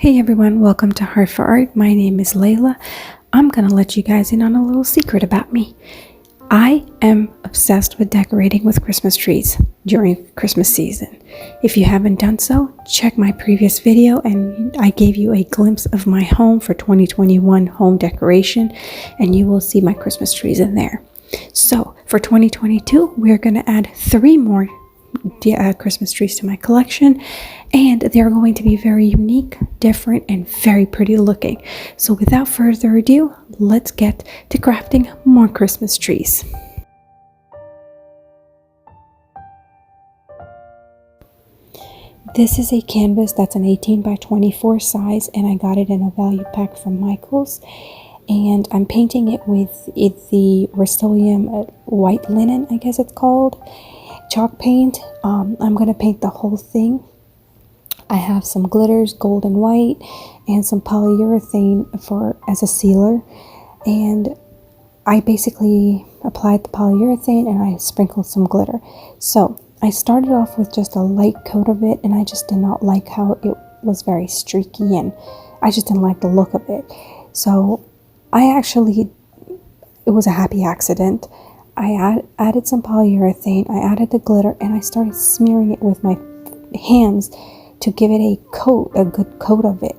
Hey everyone, welcome to Heart for Art. My name is Layla. I'm going to let you guys in on a little secret about me. I am obsessed with decorating with Christmas trees during Christmas season. If you haven't done so, check my previous video and I gave you a glimpse of my home for 2021 home decoration and you will see my Christmas trees in there. So for 2022, we're going to add 3 more Christmas trees to my collection, and they're going to be very unique, different, and very pretty looking. So without further ado, let's get to crafting more Christmas trees. This is a canvas that's an 18 by 24 size, and I got it in a value pack from Michaels. And I'm painting it with the Rust-Oleum white linen, I guess it's called, chalk paint. I'm going to paint the whole thing. I have some glitters, gold and white, and some polyurethane as a sealer. And I basically applied the polyurethane and I sprinkled some glitter. So I started off with just a light coat of it, and I just did not like how it was very streaky, and I just didn't like the look of it. So it was a happy accident. I added some polyurethane, I added the glitter, and I started smearing it with my hands to give it a good coat of it.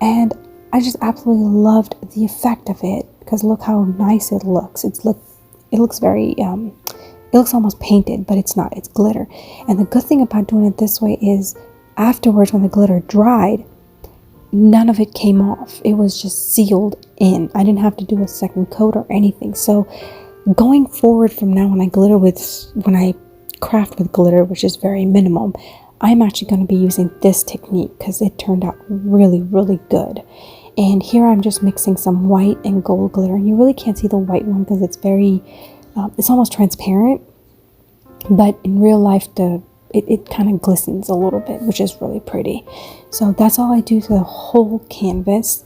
And I just absolutely loved the effect of it, because look how nice it looks. It looks very, it looks almost painted, but it's not, it's glitter. And the good thing about doing it this way is afterwards, when the glitter dried, none of it came off. It was just sealed in. I didn't have to do a second coat or anything. So going forward from now, when I craft with glitter, which is very minimum, I'm actually going to be using this technique because it turned out really, really good. And here I'm just mixing some white and gold glitter, and you really can't see the white one because it's very, it's almost transparent, but in real life, it kind of glistens a little bit, which is really pretty. So that's all I do to the whole canvas.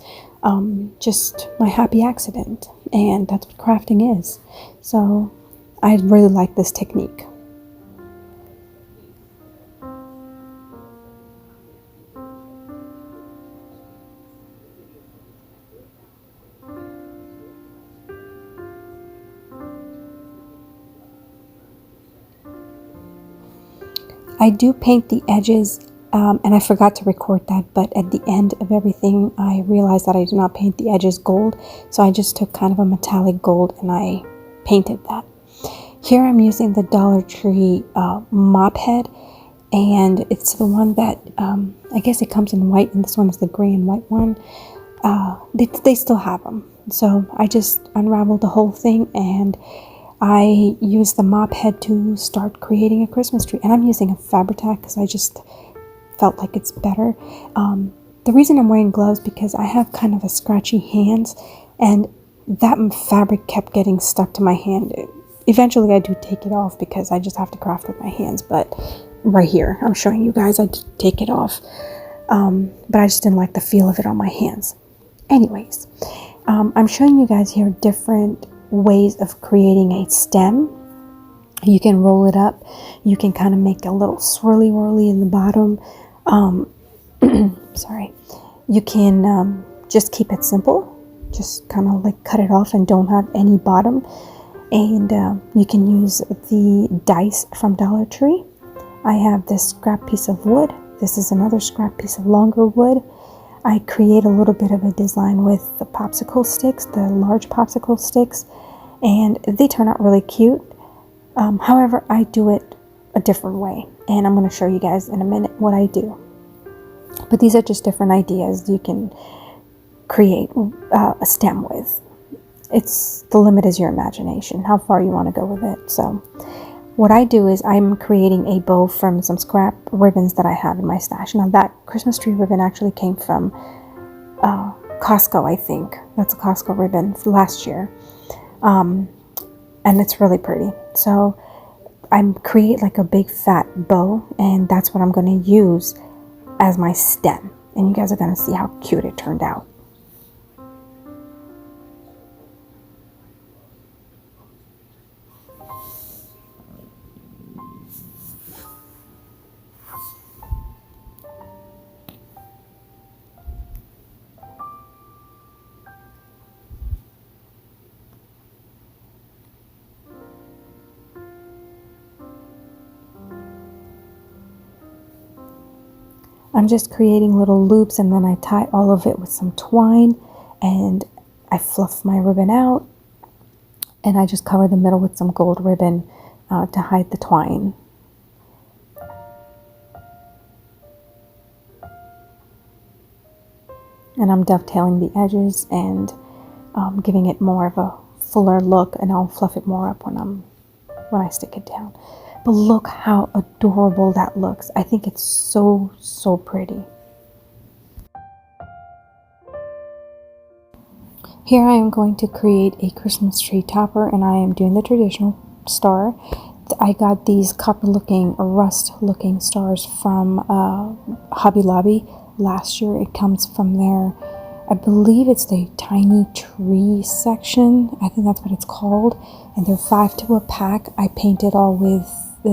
Just my happy accident, and that's what crafting is. So I really like this technique. I do paint the edges, and I forgot to record that, but at the end of everything, I realized that I did not paint the edges gold, so I just took kind of a metallic gold and I painted that. Here I'm using the Dollar Tree mop head, and it's the one that, I guess it comes in white, and this one is the gray and white one. They still have them, so I just unraveled the whole thing, and I used the mop head to start creating a Christmas tree. And I'm using a Fabri-Tac because I just felt like it's better. The reason I'm wearing gloves because I have kind of a scratchy hands, and that fabric kept getting stuck to my hand. Eventually I do take it off because I just have to craft with my hands, but right here I'm showing you guys I take it off, but I just didn't like the feel of it on my hands. Anyways, I'm showing you guys here different ways of creating a stem. You can roll it up, you can kind of make a little swirly whirly in the bottom. Sorry, you can just keep it simple, just kind of like cut it off and don't have any bottom. And you can use the dice from Dollar Tree. I have this scrap piece of wood, this is another scrap piece of longer wood. I create a little bit of a design with the popsicle sticks, the large popsicle sticks, and they turn out really cute. However, I do it a different way, and I'm going to show you guys in a minute what I do. But these are just different ideas you can create a stem with. The limit is your imagination, how far you want to go with it. So what I do is I'm creating a bow from some scrap ribbons that I have in my stash. Now that Christmas tree ribbon actually came from Costco, I think. That's a Costco ribbon for last year. And it's really pretty. So I create like a big fat bow, and that's what I'm going to use as my stem. And you guys are going to see how cute it turned out. I'm just creating little loops, and then I tie all of it with some twine, and I fluff my ribbon out, and I just cover the middle with some gold ribbon to hide the twine. And I'm dovetailing the edges and giving it more of a fuller look, and I'll fluff it more up when I stick it down. But look how adorable that looks. I think it's so, so pretty. Here I am going to create a Christmas tree topper, and I am doing the traditional star. I got these copper looking, rust looking stars from Hobby Lobby last year. It comes from their, I believe it's the tiny tree section. I think that's what it's called. And they're 5 to a pack. I painted all with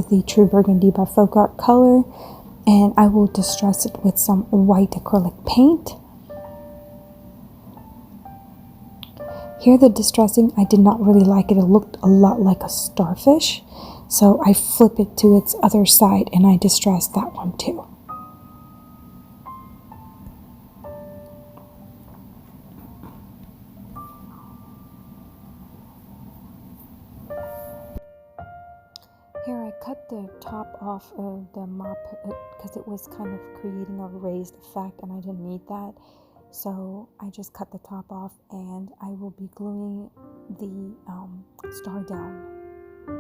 the True Burgundy by Folk Art color, and I will distress it with some white acrylic paint. Here the distressing, I did not really like it. It looked a lot like a starfish, so I flip it to its other side and I distressed that one too. Here I cut the top off of the mop because it was kind of creating a raised effect, and I didn't need that. So I just cut the top off, and I will be gluing the star down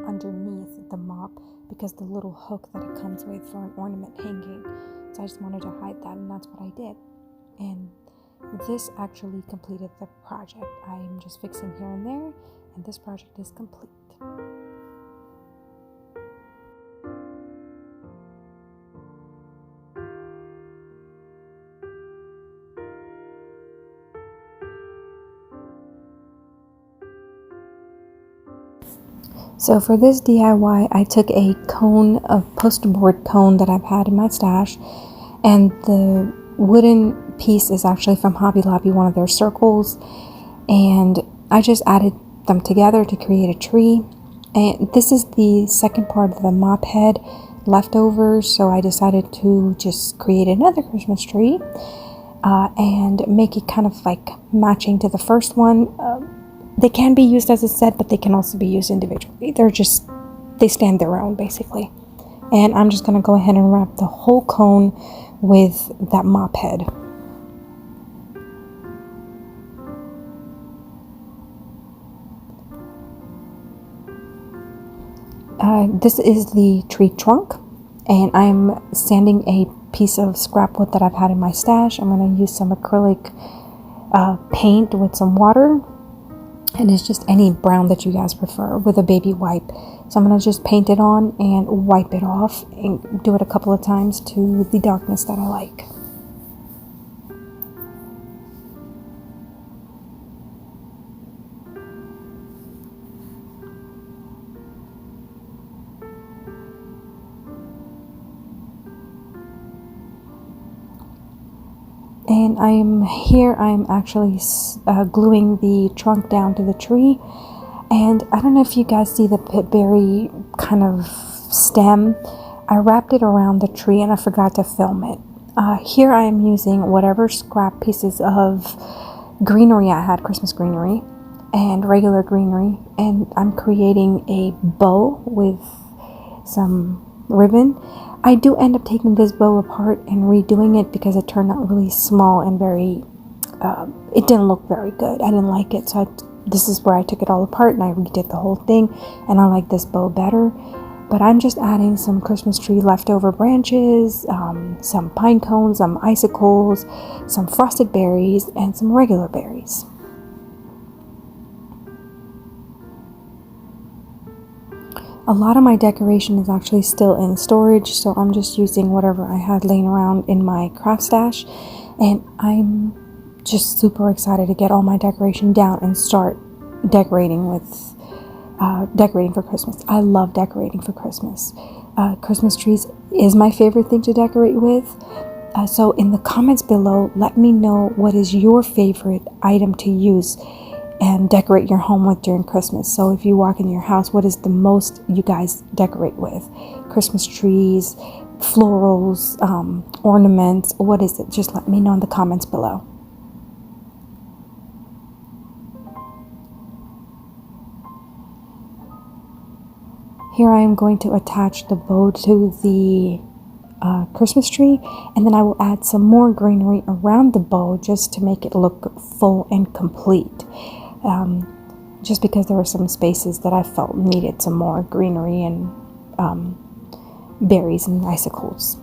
underneath the mop because the little hook that it comes with for an ornament hanging. So I just wanted to hide that, and that's what I did. And this actually completed the project. I'm just fixing here and there, and this project is complete. So for this DIY, I took a cone, a poster board cone that I've had in my stash, and the wooden piece is actually from Hobby Lobby, one of their circles, and I just added them together to create a tree. And this is the second part of the mop head leftovers, so I decided to just create another Christmas tree and make it kind of like matching to the first one. They can be used as a set, but they can also be used individually. They stand their own, basically. And I'm just going to go ahead and wrap the whole cone with that mop head. This is the tree trunk, and I'm sanding a piece of scrap wood that I've had in my stash. I'm going to use some acrylic paint with some water. And it's just any brown that you guys prefer with a baby wipe. So I'm going to just paint it on and wipe it off and do it a couple of times to the darkness that I like. And I'm actually gluing the trunk down to the tree. And I don't know if you guys see the pitberry kind of stem. I wrapped it around the tree and I forgot to film it. Here I am using whatever scrap pieces of greenery I had, Christmas greenery and regular greenery. And I'm creating a bow with some ribbon. I do end up taking this bow apart and redoing it because it turned out really small and it didn't look very good. I didn't like it, so this is where I took it all apart and I redid the whole thing, and I like this bow better. But I'm just adding some Christmas tree leftover branches, some pine cones, some icicles, some frosted berries, and some regular berries. A lot of my decoration is actually still in storage, so I'm just using whatever I had laying around in my craft stash, and I'm just super excited to get all my decoration down and start decorating for Christmas. I love decorating for Christmas. Christmas trees is my favorite thing to decorate with. So in the comments below, let me know what is your favorite item to use and decorate your home with during Christmas. So if you walk in your house, what is the most you guys decorate with? Christmas trees, florals, ornaments. What is it? Just let me know in the comments below. Here I am going to attach the bow to the Christmas tree, and then I will add some more greenery around the bow just to make it look full and complete. Just because there were some spaces that I felt needed some more greenery and berries and icicles.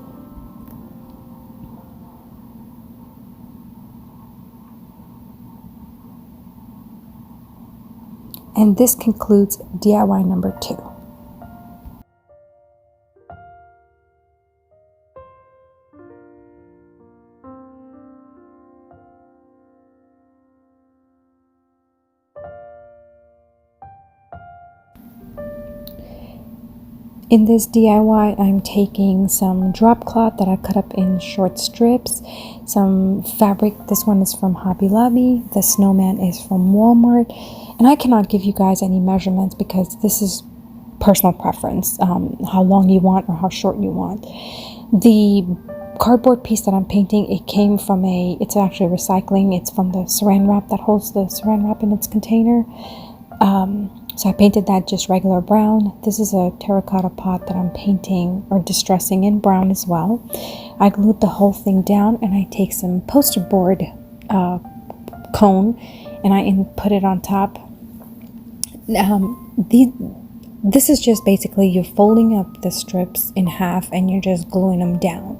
And this concludes DIY number 2. In this DIY, I'm taking some drop cloth that I cut up in short strips, some fabric. This one is from Hobby Lobby. The snowman is from Walmart. And I cannot give you guys any measurements because this is personal preference, how long you want or how short you want. The cardboard piece that I'm painting, it came from it's actually recycling. It's from the saran wrap that holds the saran wrap in its container. So I painted that just regular brown. This is a terracotta pot that I'm painting or distressing in brown as well. I glued the whole thing down, and I take some poster board cone and I put it on top. This is just basically you're folding up the strips in half and you're just gluing them down.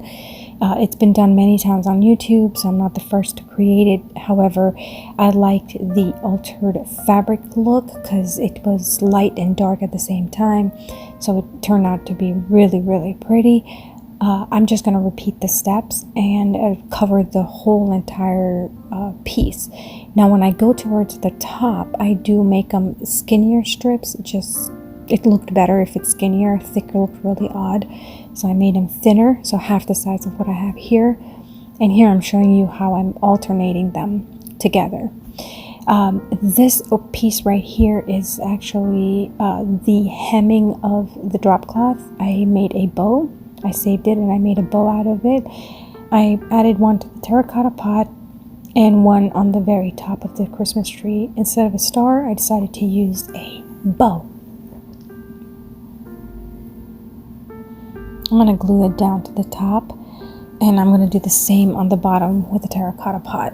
It's been done many times on YouTube, so I'm not the first to create it. However, I liked the altered fabric look because it was light and dark at the same time, so it turned out to be really, really pretty. I'm just going to repeat the steps and cover the whole entire piece. Now, when I go towards the top, I do make them skinnier strips. It looked better if it's skinnier. Thicker looked really odd. So I made them thinner, so half the size of what I have here. And here I'm showing you how I'm alternating them together. This piece right here is actually the hemming of the drop cloth. I made a bow. I saved it and I made a bow out of it. I added one to the terracotta pot and one on the very top of the Christmas tree. Instead of a star, I decided to use a bow. I'm going to glue it down to the top, and I'm going to do the same on the bottom with the terracotta pot.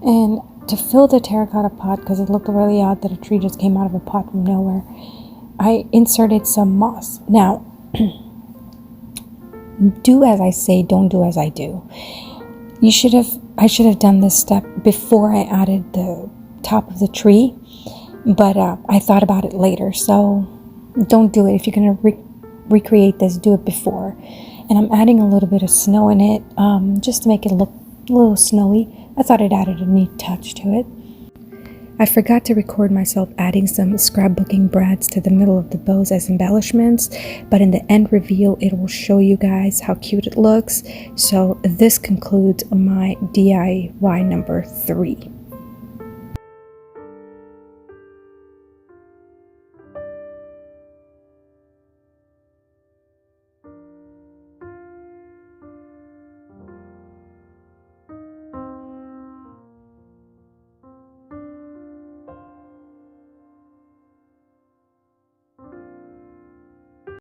And to fill the terracotta pot, because it looked really odd that a tree just came out of a pot from nowhere, I inserted some moss. Now, do as I say, don't do as I do. I should have done this step before I added the top of the tree, but I thought about it later. So don't do it. If you're going to recreate this, do it before. And I'm adding a little bit of snow in it, just to make it look a little snowy. I thought it added a neat touch to it. I forgot to record myself adding some scrapbooking brads to the middle of the bows as embellishments, but in the end reveal it will show you guys how cute it looks. So this concludes my DIY number 3.